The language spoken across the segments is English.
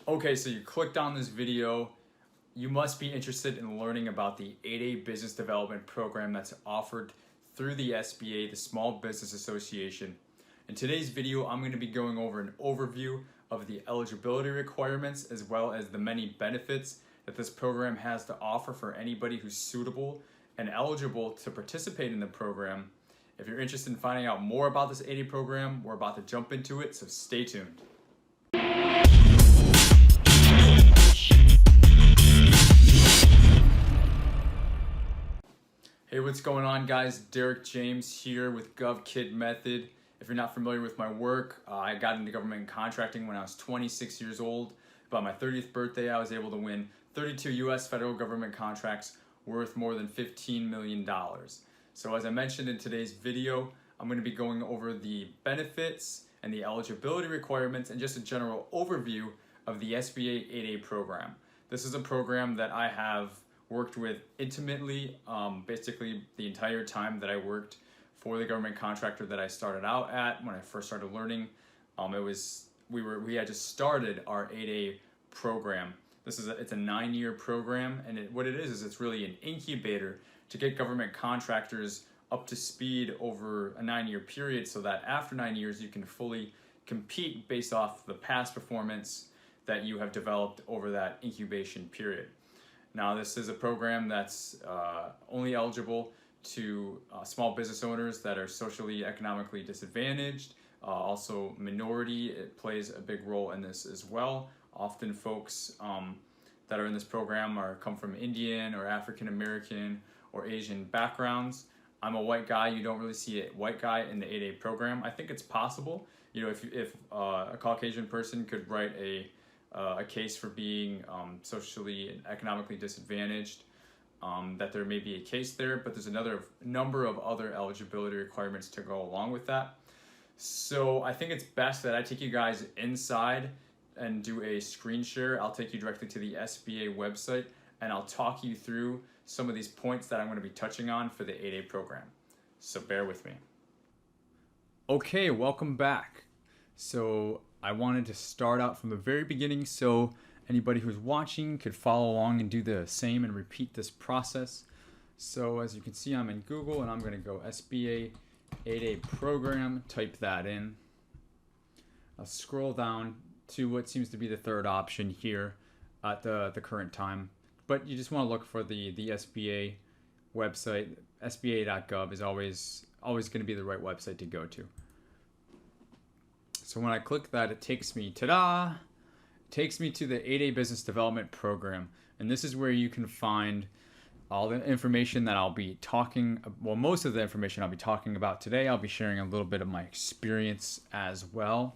Okay, so you clicked on this video. You must be interested in learning about the 8A Business Development Program that's offered through the SBA, the Small Business Association. In today's video, I'm going to be going over an overview of the eligibility requirements as well as the many benefits that this program has to offer for anybody who's suitable and eligible to participate in the program. If you're interested in finding out more about this 8A program, we're about to jump into it, so stay tuned. Hey, what's going on, guys? Derek James here with GovKid Method. If you're not familiar with my work, I got into government contracting when I was 26 years old. By my 30th birthday, I was able to win 32 U.S. federal government contracts worth more than $15 million. So as I mentioned in today's video, I'm going to be going over the benefits and the eligibility requirements and just a general overview of the SBA 8A program. This is a program that I have worked with intimately, basically the entire time that I worked for the government contractor that I started out at. When I first started learning, we had just started our 8A program. It's a 9-year program, and what it is it's really an incubator to get government contractors up to speed over a 9-year period, so that after 9 years you can fully compete based off the past performance that you have developed over that incubation period. Now, this is a program that's only eligible to small business owners that are socially, economically disadvantaged. Also, minority, it plays a big role in this as well. Often folks that are in this program come from Indian or African American or Asian backgrounds. I'm a white guy. You don't really see a white guy in the 8A program. I think it's possible. You know, if a Caucasian person could write a case for being socially and economically disadvantaged, that there may be a case there, but there's another number of other eligibility requirements to go along with that. So I think it's best that I take you guys inside and do a screen share. I'll take you directly to the SBA website and I'll talk you through some of these points that I'm going to be touching on for the 8A program. So bear with me. Okay, welcome back. So I wanted to start out from the very beginning so anybody who's watching could follow along and do the same and repeat this process. So as you can see, I'm in Google and I'm going to go SBA 8A program, type that in. I'll scroll down to what seems to be the third option here at the current time. But you just want to look for the SBA website. SBA.gov is always going to be the right website to go to. So when I click that, it takes me, ta-da! Takes me to the 8A Business Development Program. And this is where you can find all the information that I'll be most of the information I'll be talking about today. I'll be sharing a little bit of my experience as well.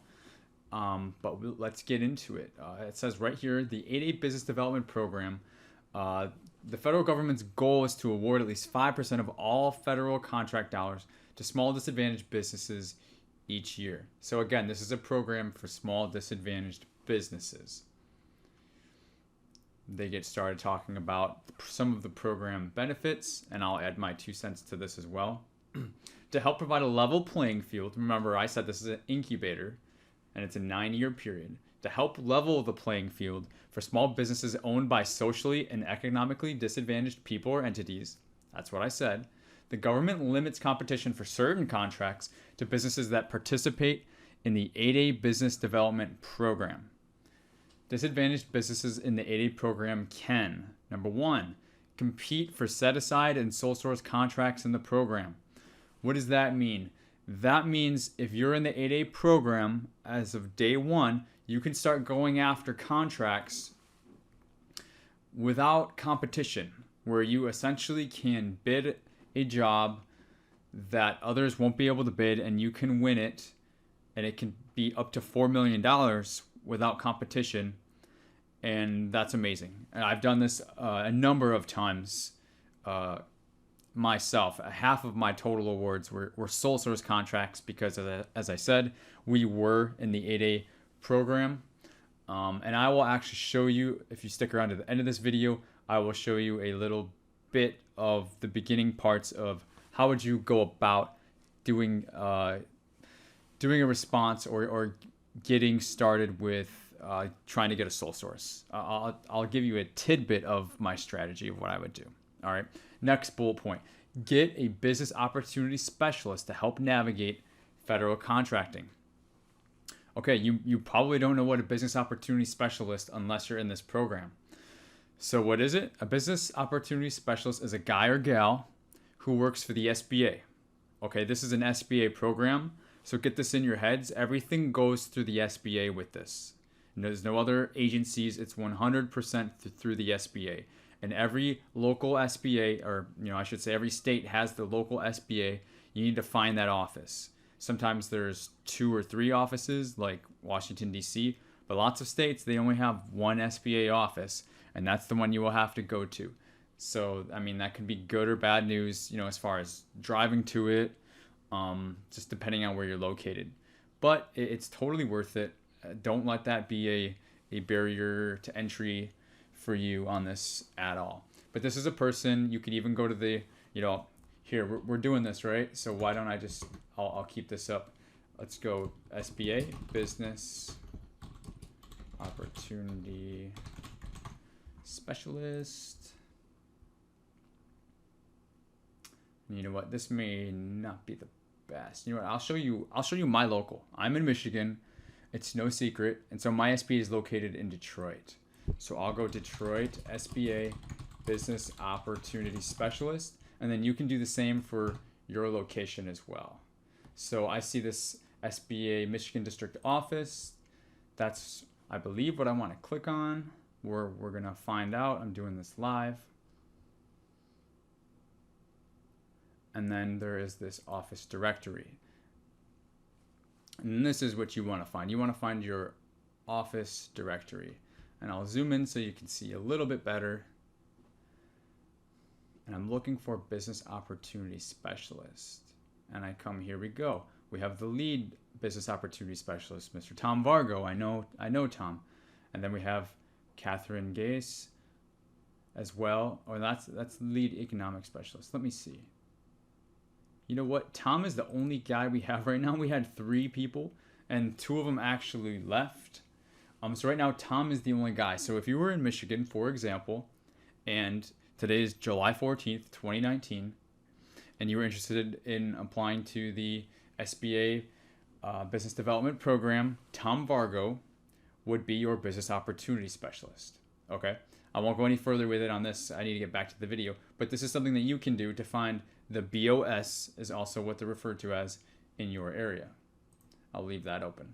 But let's get into it. It says right here, the 8A Business Development Program. The federal government's goal is to award at least 5% of all federal contract dollars to small disadvantaged businesses each year. So again, this is a program for small disadvantaged businesses. They get started talking about some of the program benefits, and I'll add my 2 cents to this as well. To help provide a level playing field, remember I said this is an incubator, and it's a 9-year period. To help level the playing field for small businesses owned by socially and economically disadvantaged people or entities, that's what I said, the government limits competition for certain contracts to businesses that participate in the 8A Business Development Program. Disadvantaged businesses in the 8A program can, number 1, compete for set-aside and sole source contracts in the program. What does that mean? That means if you're in the 8A program, as of day 1, you can start going after contracts without competition, where you essentially can bid a job that others won't be able to bid, and you can win it, and it can be up to $4 million without competition, and that's amazing. And I've done this a number of times myself. Half of my total awards were sole source contracts because, as I said, we were in the 8A program. And I will actually show you, if you stick around to the end of this video, I will show you a little bit of the beginning parts of how would you go about doing a response or getting started with trying to get a sole source. I'll give you a tidbit of my strategy of what I would do. All right. Next bullet point: get a business opportunity specialist to help navigate federal contracting. Okay, you probably don't know what a business opportunity specialist unless you're in this program. So what is it? A business opportunity specialist is a guy or gal who works for the SBA. Okay, this is an SBA program. So get this in your heads. Everything goes through the SBA with this. And there's no other agencies. It's 100% through the SBA. And every local SBA, or I should say every state has the local SBA. You need to find that office. Sometimes there's 2 or 3 offices like Washington, D.C., but lots of states, they only have one SBA office, and that's the one you will have to go to. So, that could be good or bad news, as far as driving to it, just depending on where you're located. But it's totally worth it. Don't let that be a barrier to entry for you on this at all. But this is a person. You could even go to the, here, we're doing this, right? So why don't I just, I'll keep this up. Let's go SBA, Business Opportunity Specialist. And you know what? This may not be the best. You know what? I'll show you my local. I'm in Michigan. It's no secret. And so my SBA is located in Detroit. So I'll go Detroit, SBA, Business Opportunity Specialist. And then you can do the same for your location as well. So I see this SBA Michigan District Office. That's, I believe, what I want to click on. We're going to find out. I'm doing this live. And then there is this office directory. And this is what you want to find. You want to find your office directory. And I'll zoom in so you can see a little bit better. And I'm looking for Business Opportunity Specialist. And I come, here we go. We have the lead Business Opportunity Specialist, Mr. Tom Vargo. I know Tom. And then we have Catherine Gase as well. Oh, that's lead economic specialist. Let me see. You know what? Tom is the only guy we have right now. We had 3 people, and 2 of them actually left. So right now, Tom is the only guy. So if you were in Michigan, for example, and today is July 14th, 2019, and you were interested in applying to the SBA Business Development Program, Tom Vargo would be your Business Opportunity Specialist. Okay? I won't go any further with it on this. I need to get back to the video. But this is something that you can do to find the BOS, is also what they're referred to as, in your area. I'll leave that open.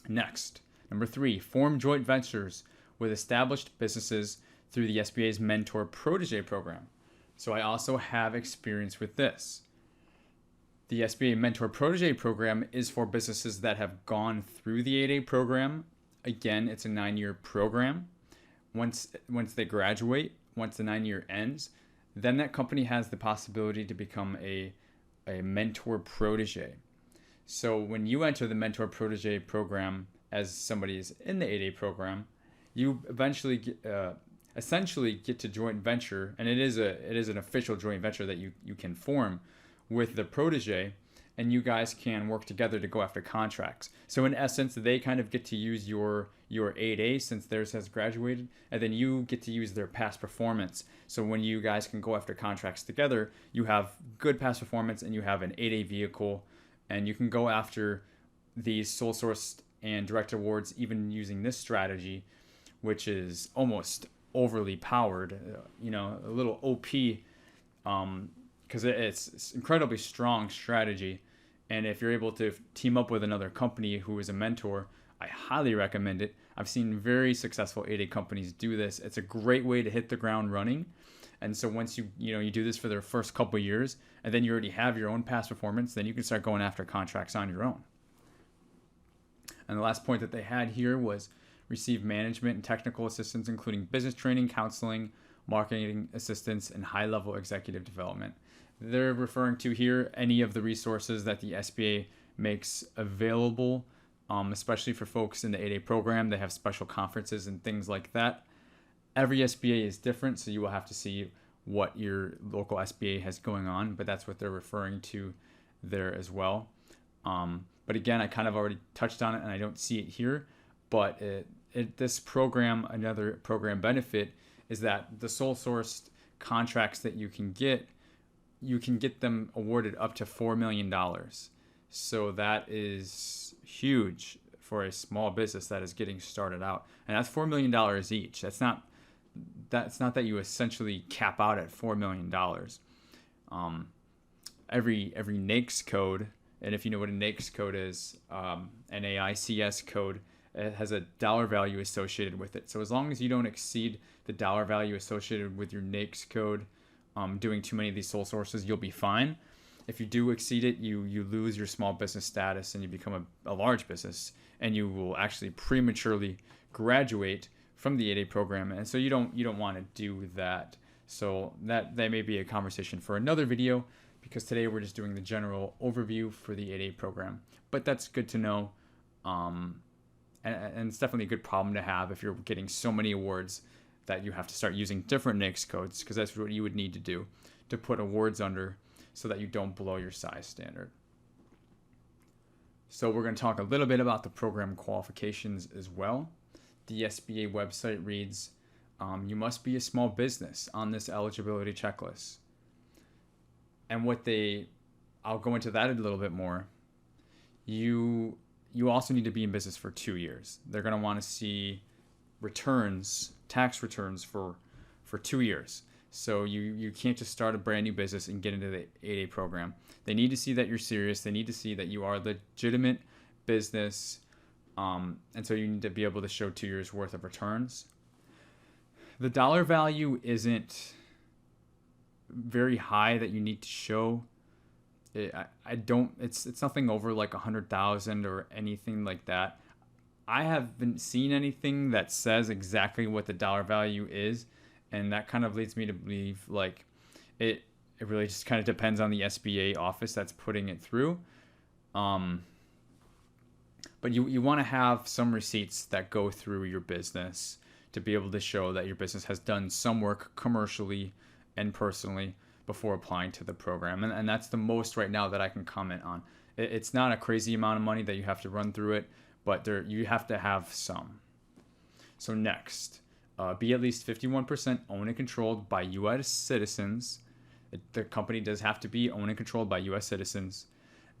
Next, number 3, form joint ventures with established businesses through the SBA's Mentor Protege program. So I also have experience with this. The SBA Mentor Protege program is for businesses that have gone through the 8A program. Again, it's a 9-year program. Once they graduate, once the 9-year ends, then that company has the possibility to become a mentor protege. So when you enter the mentor protege program as somebody is in the 8A program, you eventually essentially get to joint venture, and it is an official joint venture that you can form with the protege, and you guys can work together to go after contracts. So in essence, they kind of get to use your 8A since theirs has graduated, and then you get to use their past performance. So when you guys can go after contracts together, you have good past performance and you have an 8A vehicle, and you can go after these sole sourced and direct awards even using this strategy, which is almost overly powered, a little OP, because it's incredibly strong strategy. And if you're able to team up with another company who is a mentor, I highly recommend it. I've seen very successful 8A companies do this. It's a great way to hit the ground running. And so once you do this for the first couple of years, and then you already have your own past performance, then you can start going after contracts on your own. And the last point that they had here was receive management and technical assistance, including business training, counseling, marketing assistance, and high-level executive development. They're referring to here any of the resources that the SBA makes available, especially for folks in the 8A program. They have special conferences and things like that. Every SBA is different, so you will have to see what your local SBA has going on, but that's what they're referring to there as well. But again, I kind of already touched on it, and I don't see it here. But this program, another program benefit is that the sole sourced contracts that you can get them awarded up to $4 million. So that is huge for a small business that is getting started out. And that's $4 million each. That's not that you essentially cap out at $4 million. Every NAICS code, and if you know what a NAICS code is, NAICS code, it has a dollar value associated with it. So as long as you don't exceed the dollar value associated with your NAICS code, doing too many of these sole sources, you'll be fine. If you do exceed it, you lose your small business status and you become a large business, and you will actually prematurely graduate from the 8A program. And so you don't want to do that. So that may be a conversation for another video, because today we're just doing the general overview for the 8A program. But that's good to know. And it's definitely a good problem to have if you're getting so many awards that you have to start using different NAICS codes, because that's what you would need to do to put awards under so that you don't blow your size standard. So we're going to talk a little bit about the program qualifications as well. The SBA website reads, you must be a small business on this eligibility checklist. And I'll go into that a little bit more. You also need to be in business for 2 years. They're going to want to see tax returns for 2 years. So you can't just start a brand new business and get into the 8A program. They need to see that you're serious. They need to see that you are a legitimate business. And so you need to be able to show 2 years worth of returns. The dollar value isn't very high that you need to show. It's nothing over like 100,000 or anything like that. I haven't seen anything that says exactly what the dollar value is, and that kind of leads me to believe like it really just kind of depends on the SBA office that's putting it through. But you want to have some receipts that go through your business to be able to show that your business has done some work commercially and personally before applying to the program. And that's the most right now that I can comment on. It's not a crazy amount of money that you have to run through it, but you have to have some. So next, be at least 51% owned and controlled by U.S. citizens. The company does have to be owned and controlled by U.S. citizens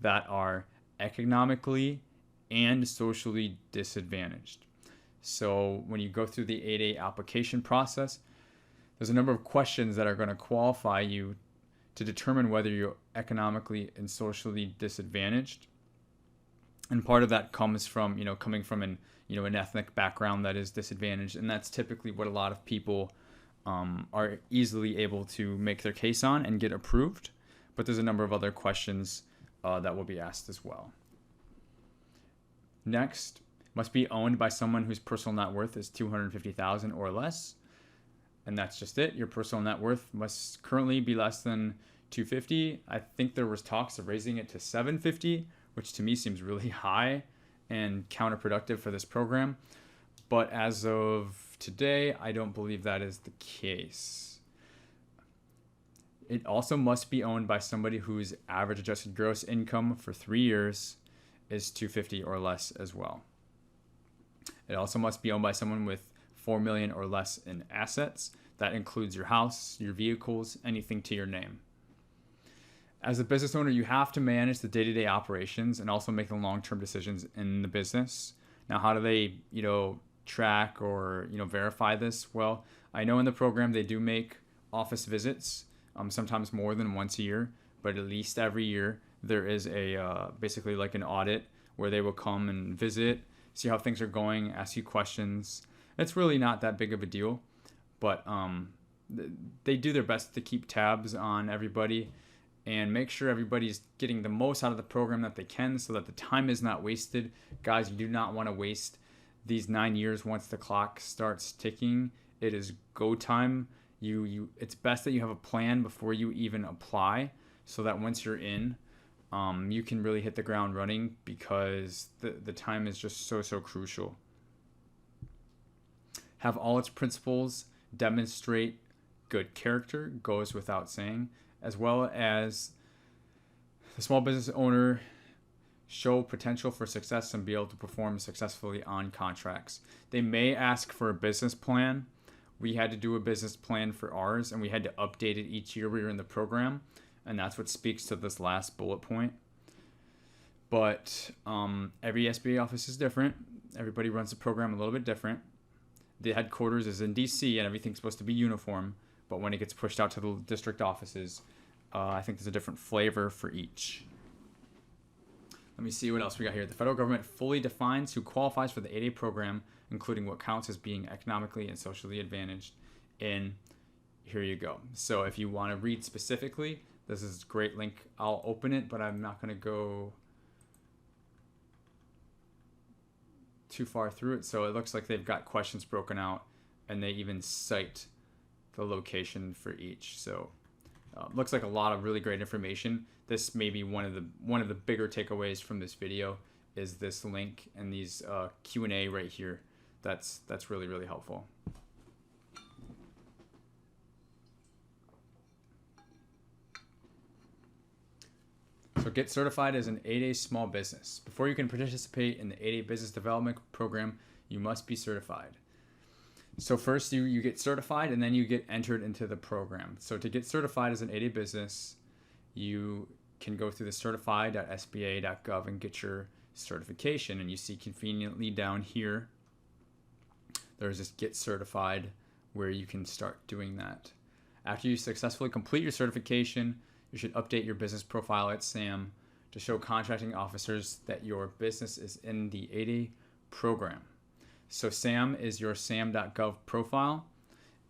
that are economically and socially disadvantaged. So when you go through the 8A application process, there's a number of questions that are going to qualify you to determine whether you're economically and socially disadvantaged. And part of that comes from, coming from an ethnic background that is disadvantaged. And that's typically what a lot of people are easily able to make their case on and get approved. But there's a number of other questions that will be asked as well. Next, must be owned by someone whose personal net worth is $250,000 or less. And that's just it. Your personal net worth must currently be less than $250,000. I think there was talks of raising it to $750,000, which to me seems really high and counterproductive for this program. But as of today, I don't believe that is the case. It also must be owned by somebody whose average adjusted gross income for 3 years is $250,000 or less as well. It also must be owned by someone with $4 million or less in assets. That includes your house, your vehicles, anything to your name. As a business owner, you have to manage the day-to-day operations and also make the long-term decisions in the business. Now, how do they, track or, verify this? Well, I know in the program they do make office visits, sometimes more than once a year, but at least every year there is a basically like an audit where they will come and visit, see how things are going, ask you questions. It's really not that big of a deal, but they do their best to keep tabs on everybody and make sure everybody's getting the most out of the program that they can so that the time is not wasted. Guys, you do not want to waste these 9 years once the clock starts ticking. It is go time. It's best that you have a plan before you even apply so that once you're in, you can really hit the ground running because the time is just so crucial. Have all its principles demonstrate good character, goes without saying, as well as the small business owner show potential for success and be able to perform successfully on contracts. They may ask for a business plan. We had to do a business plan for ours, and we had to update it each year we were in the program, and that's what speaks to this last bullet point. But every SBA office is different. Everybody runs the program a little bit different. The headquarters is in DC, and everything's supposed to be uniform, but when it gets pushed out to the district offices, I think there's a different flavor for each. Let me see what else we got here. The federal government fully defines who qualifies for the 8A program, including what counts as being economically and socially advantaged. And here you go. So if you want to read specifically, this is a great link. I'll open it, but I'm not going to go too far through it. So it looks like they've got questions broken out, and they even cite the location for each. So looks like a lot of really great information. This may be one of the bigger takeaways from this video is this link and these Q&A right here. That's really, really helpful. So get certified as an 8A small business. Before you can participate in the 8A business development program, you must be certified. So first you get certified, and then you get entered into the program. So to get certified as an 8A business, you can go through the certified.sba.gov and get your certification. And you see conveniently down here, there's this get certified where you can start doing that. After you successfully complete your certification, you should update your business profile at SAM to show contracting officers that your business is in the 8A program. So SAM is your sam.gov profile.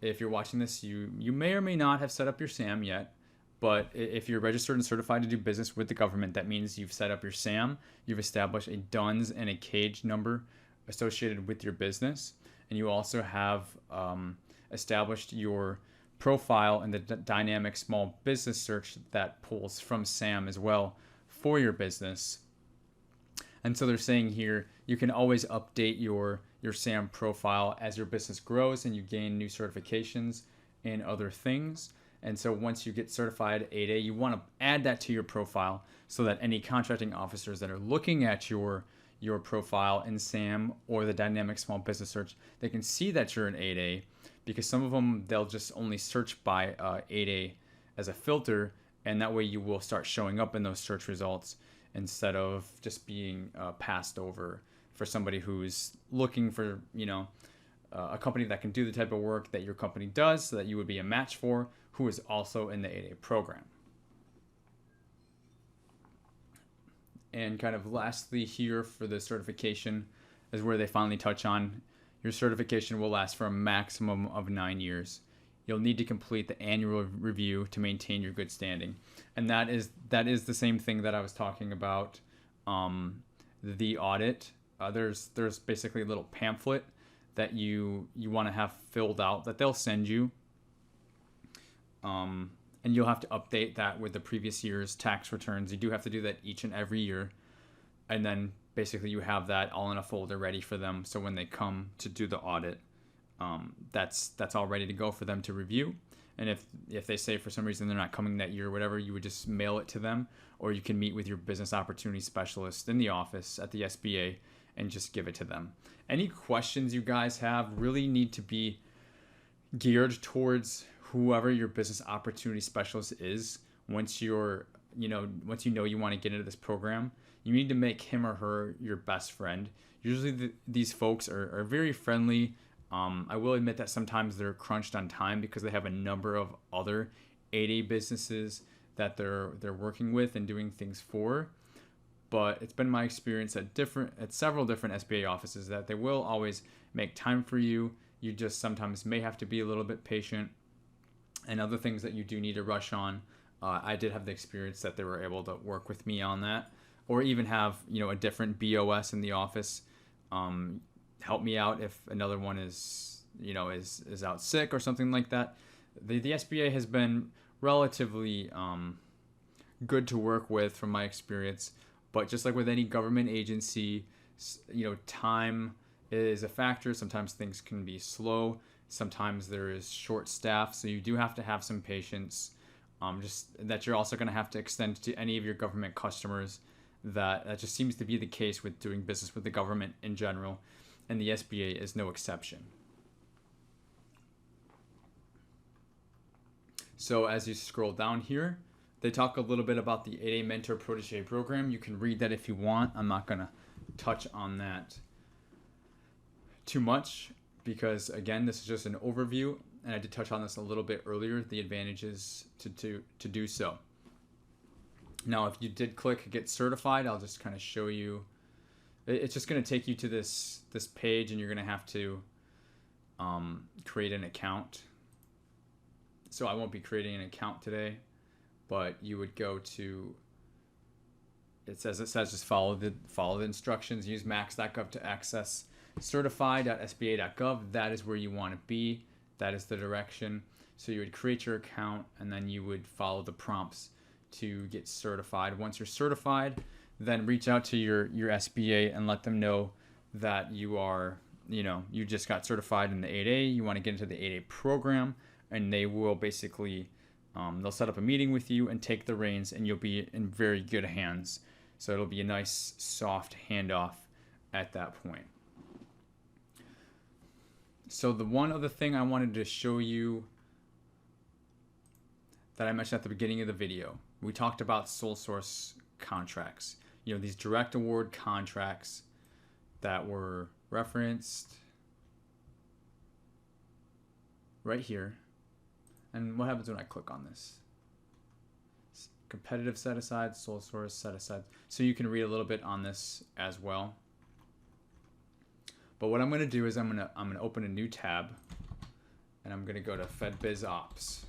If you're watching this, you may or may not have set up your SAM yet, but if you're registered and certified to do business with the government, that means you've set up your SAM, you've established a DUNS and a CAGE number associated with your business, and you also have established your profile in the dynamic small business search that pulls from SAM as well for your business. And so they're saying here, you can always update your SAM profile as your business grows and you gain new certifications and other things. And so once you get certified 8A, you want to add that to your profile so that any contracting officers that are looking at your profile in SAM or the dynamic small business search, they can see that you're an 8A, because some of them, they'll just only search by 8A as a filter, and that way you will start showing up in those search results instead of just being passed over for somebody who's looking for, a company that can do the type of work that your company does, so that you would be a match for, who is also in the 8A program. And kind of lastly here for the certification is where they finally touch on your certification will last for a maximum of 9 years. You'll need to complete the annual review to maintain your good standing. And that is the same thing that I was talking about, the audit. There's basically a little pamphlet that you want to have filled out that they'll send you. And you'll have to update that with the previous year's tax returns. You do have to do that each and every year. And then basically you have that all in a folder ready for them. So when they come to do the audit, that's all ready to go for them to review. And if they say for some reason they're not coming that year or whatever, you would just mail it to them, or you can meet with your business opportunity specialist in the office at the SBA and just give it to them. Any questions you guys have really need to be geared towards whoever your business opportunity specialist is. Once you know you want to get into this program, you need to make him or her your best friend. Usually these folks are very friendly. I will admit that sometimes they're crunched on time because they have a number of other 8A businesses that they're working with and doing things for. But it's been my experience at several different SBA offices that they will always make time for you. You just sometimes may have to be a little bit patient, and other things that you do need to rush on. I did have the experience that they were able to work with me on that, or even have a different BOS in the office help me out if another one is out sick or something like that. The SBA has been relatively good to work with from my experience, but just like with any government agency, time is a factor. Sometimes things can be slow. Sometimes there is short staff, so you do have to have some patience. Just that you're also going to have to extend to any of your government customers that just seems to be the case with doing business with the government in general, and the SBA is no exception. So as you scroll down here, they talk a little bit about the 8A Mentor Protege program. You can read that if you want. I'm not going to touch on that too much because, again, this is just an overview, and I did touch on this a little bit earlier, the advantages to do so. Now, if you did click Get Certified, I'll just kind of show you. It's just going to take you to this page, and you're going to have to create an account. So I won't be creating an account today, but you would go to, it says just follow the instructions. Use max.gov to access certify.sba.gov. That is where you want to be. That is the direction. So you would create your account, and then you would follow the prompts to get certified. Once you're certified, then reach out to your SBA and let them know that you are, you just got certified in the 8A. You want to get into the 8A program, and they will basically, they'll set up a meeting with you and take the reins, and you'll be in very good hands. So it'll be a nice, soft handoff at that point. So the one other thing I wanted to show you that I mentioned at the beginning of the video, we talked about sole source contracts. These direct award contracts that were referenced right here. And what happens when I click on this? Competitive set aside, sole source set aside. So you can read a little bit on this as well. But what I'm going to do is I'm going to open a new tab, and I'm going to go to FedBizOpps.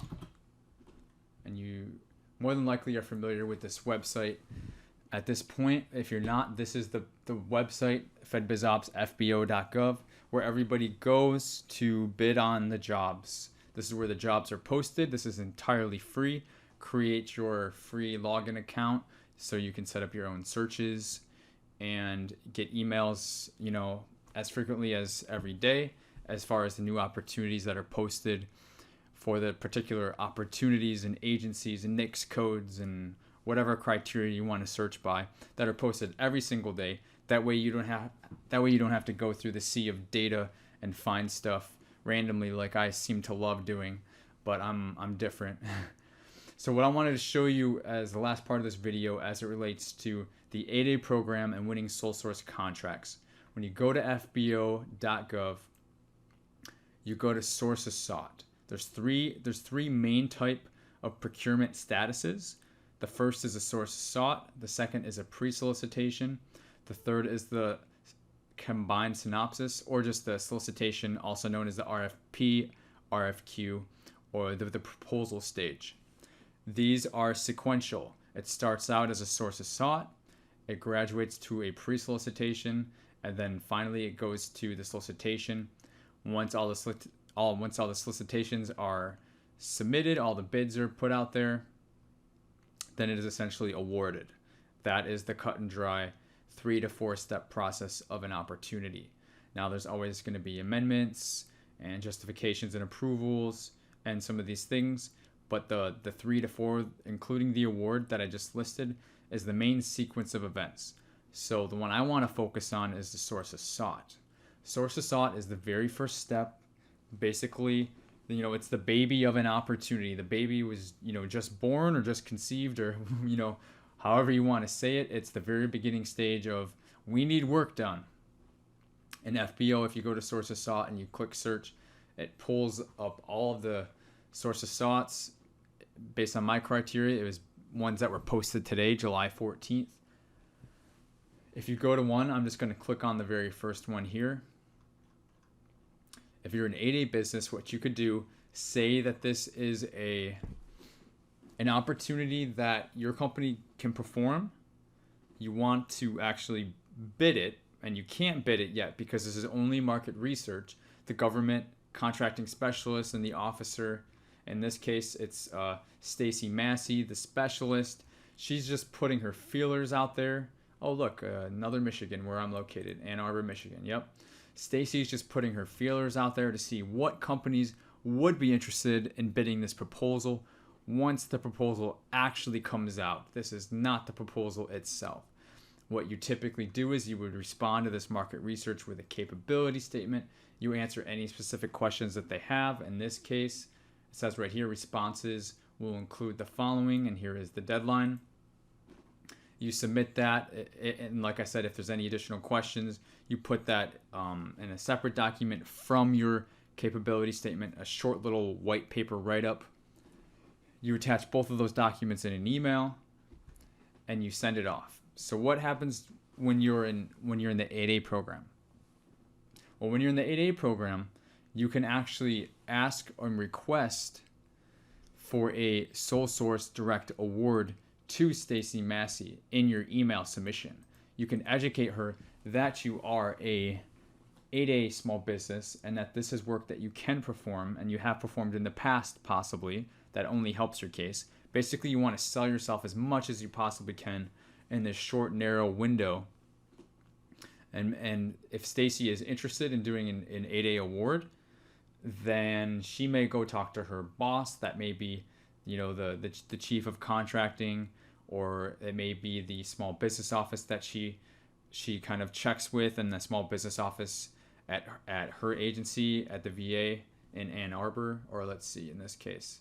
And you more than likely are familiar with this website at this point. If you're not, this is the website, FedBizOpps, FBO.gov, where everybody goes to bid on the jobs. This is where the jobs are posted. This is entirely free. Create your free login account so you can set up your own searches and get emails, as frequently as every day as far as the new opportunities that are posted for the particular opportunities and agencies and NICS codes and whatever criteria you want to search by that are posted every single day. That way you don't have to go through the sea of data and find stuff randomly like I seem to love doing, but I'm different. So what I wanted to show you as the last part of this video as it relates to the 8A program and winning sole source contracts. When you go to FBO.gov, you go to sources sought. There's three main type of procurement statuses. The first is a source sought. The second is a pre-solicitation. The third is the combined synopsis, or just the solicitation, also known as the RFP, RFQ, or the proposal stage. These are sequential. It starts out as a sources sought, it graduates to a pre-solicitation, and then finally it goes to the solicitation. Once all the solicitations are submitted, all the bids are put out there, then it is essentially awarded. That is the cut and dry 3 to 4 step process of an opportunity. Now there's always going to be amendments and justifications and approvals and some of these things, but the 3 to 4, including the award that I just listed, is the main sequence of events. So the one I want to focus on is the sources sought. Sources sought is the very first step. Basically, it's the baby of an opportunity. The baby was, just born or just conceived, or, however you want to say it. It's the very beginning stage of, we need work done. In FBO, if you go to sources sought and you click search, it pulls up all of the sources soughts. Based on my criteria, it was ones that were posted today, July 14th. If you go to one, I'm just going to click on the very first one here. If you're an 8A business, what you could do, say that this is an opportunity that your company can perform. You want to actually bid it, and you can't bid it yet because this is only market research. The government contracting specialist and the officer, in this case, it's Stacy Massey, the specialist. She's just putting her feelers out there. Oh, look, another Michigan where I'm located, Ann Arbor, Michigan. Yep. Stacy's just putting her feelers out there to see what companies would be interested in bidding this proposal once the proposal actually comes out. This is not the proposal itself. what you typically do is you would respond to this market research with a capability statement. You answer any specific questions that they have. In this case, it says right here, responses will include the following, and here is the deadline. You submit that, and like I said, if there's any additional questions, you put that in a separate document from your capability statement, a short little white paper write-up. You attach both of those documents in an email, and you send it off. So what happens when you're in the 8A program? Well, when you're in the 8A program, you can actually ask and request for a sole source direct award to Stacy Massey in your email submission. You can educate her that you are a 8A small business and that this is work that you can perform and you have performed in the past possibly. That only helps your case. Basically, you want to sell yourself as much as you possibly can in this short, narrow window. And if Stacy is interested in doing an 8A award, then she may go talk to her boss. That may be, the chief of contracting, or it may be the small business office that she kind of checks with, and the small business office at her agency at the VA in Ann Arbor, or let's see, in this case,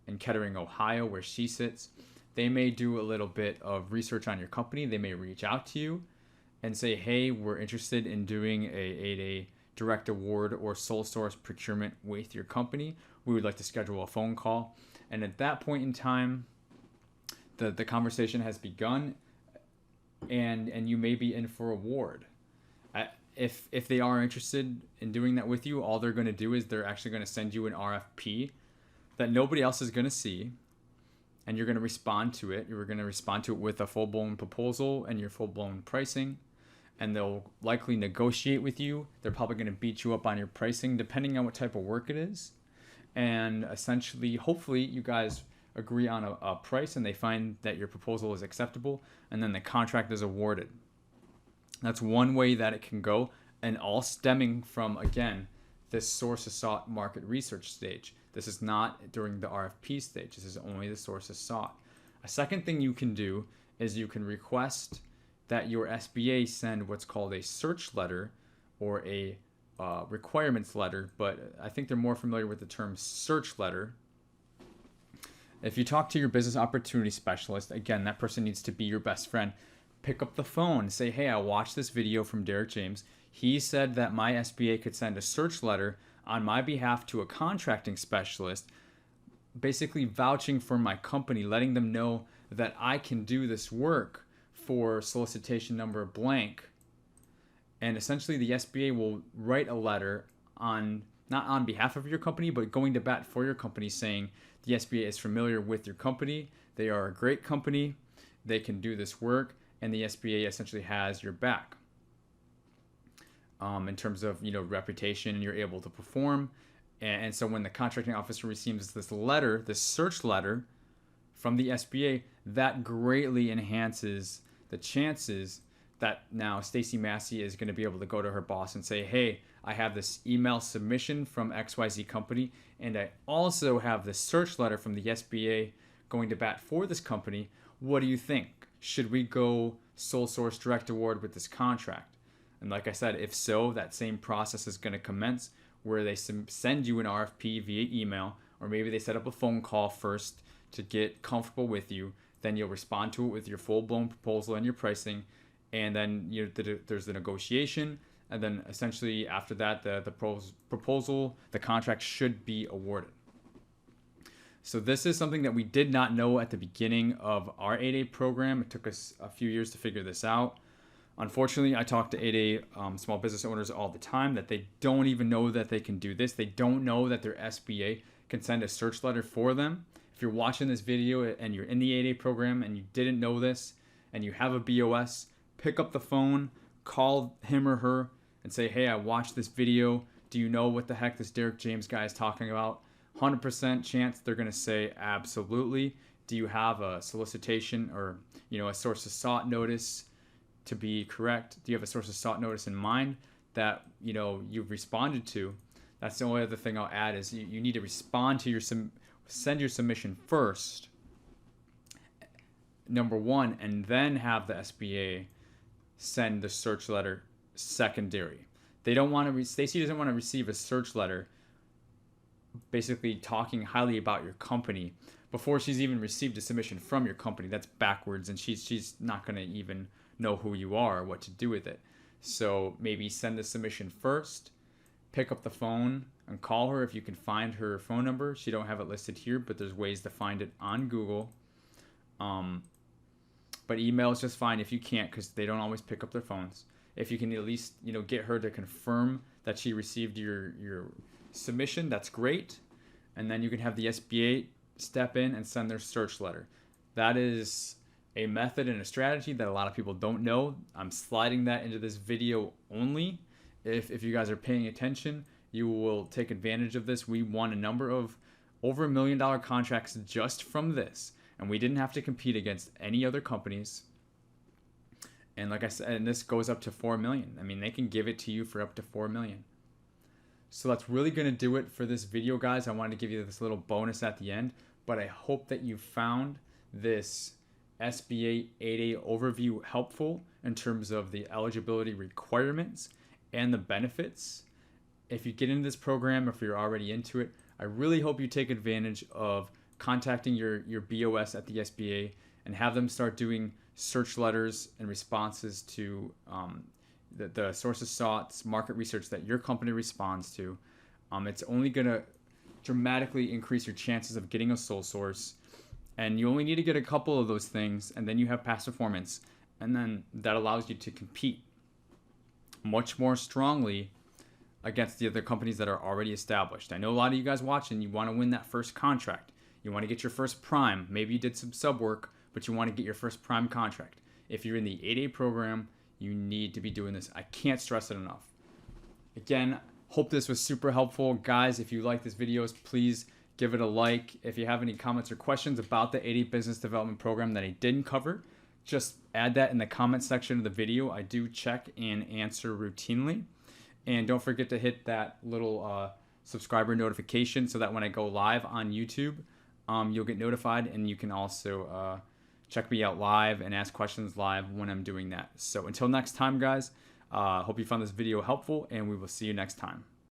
in Kettering, Ohio, where she sits. They may do a little bit of research on your company. They may reach out to you and say, hey, we're interested in doing a 8A direct award or sole source procurement with your company. We would like to schedule a phone call. And at that point in time, the conversation has begun, and you may be in for award. If they are interested in doing that with you, all they're going to do is they're actually going to send you an RFP that nobody else is going to see, and you're going to respond to it. You're going to respond to it with a full-blown proposal and your full-blown pricing, and they'll likely negotiate with you. They're probably going to beat you up on your pricing depending on what type of work it is. And essentially, hopefully, you guys agree on a price and they find that your proposal is acceptable, and then the contract is awarded. That's one way that it can go, and all stemming from, again, this sources sought market research stage. This is not during the RFP stage. This is only the sources sought. A second thing you can do is you can request that your SBA send what's called a search letter or a requirements letter, but I think they're more familiar with the term search letter. If you talk to your business opportunity specialist, again, that person needs to be your best friend. Pick up the phone, say, hey, I watched this video from Derek James. He said that my SBA could send a search letter on my behalf to a contracting specialist, basically vouching for my company, letting them know that I can do this work for solicitation number blank. And essentially the SBA will write a letter not on behalf of your company, but going to bat for your company, saying the SBA is familiar with your company. They are a great company. They can do this work, and the SBA essentially has your back. In terms of reputation, and you're able to perform. And so when the contracting officer receives this letter, this search letter from the SBA, that greatly enhances the chances that now Stacy Massey is going to be able to go to her boss and say, hey, I have this email submission from XYZ company, and I also have this search letter from the SBA going to bat for this company. What do you think? Should we go sole source direct award with this contract? And like I said, if so, that same process is going to commence where they send you an RFP via email, or maybe they set up a phone call first to get comfortable with you. Then you'll respond to it with your full-blown proposal and your pricing. And then there's the negotiation. And then essentially after that, the proposal, the contract should be awarded. So this is something that we did not know at the beginning of our 8A program. It took us a few years to figure this out. Unfortunately, I talk to 8A small business owners all the time that they don't even know that they can do this. They don't know that their SBA can send a search letter for them. If you're watching this video and you're in the 8A program and you didn't know this and you have a BOS, pick up the phone, call him or her and say, hey, I watched this video. Do you know what the heck this Derek James guy is talking about? 100% chance they're going to say absolutely. Do you have a solicitation or a sources sought notice to be correct? Do you have a sources sought notice in mind that you've responded to? That's the only other thing I'll add is you need to respond to send your submission first, number one, and then have the SBA send the search letter secondary. They don't want to. Stacy doesn't want to receive a search letter, basically talking highly about your company before she's even received a submission from your company. That's backwards, and she's not going to even know who you are or what to do with it. So maybe send the submission first, pick up the phone and call her if you can find her phone number. She don't have it listed here, but there's ways to find it on Google. But email is just fine if you can't, because they don't always pick up their phones. If you can at least, get her to confirm that she received your submission, that's great. And then you can have the SBA step in and send their search letter. That is a method and a strategy that a lot of people don't know. I'm sliding that into this video only. If you guys are paying attention, you will take advantage of this. We won a number of over $1 million contracts just from this, and we didn't have to compete against any other companies. And like I said, and this goes up to $4 million. I mean, they can give it to you for up to $4 million. So that's really going to do it for this video, guys. I wanted to give you this little bonus at the end, but I hope that you found this SBA 8A overview helpful in terms of the eligibility requirements and the benefits. If you get into this program, if you're already into it, I really hope you take advantage of contacting your BOS at the SBA and have them start doing search letters and responses to the sources sought, market research that your company responds to. It's only going to dramatically increase your chances of getting a sole source. And you only need to get a couple of those things, and then you have past performance. And then that allows you to compete much more strongly against the other companies that are already established. I know a lot of you guys watching, you want to win that first contract. You want to get your first prime. Maybe you did some sub work, but you want to get your first prime contract. If you're in the 8A program, you need to be doing this. I can't stress it enough. Again, hope this was super helpful. Guys, if you like this video, please give it a like. If you have any comments or questions about the 8A Business Development Program that I didn't cover, just add that in the comment section of the video. I do check and answer routinely. And don't forget to hit that little subscriber notification so that when I go live on YouTube, you'll get notified, and you can also check me out live and ask questions live when I'm doing that. So until next time, guys, hope you found this video helpful, and we will see you next time.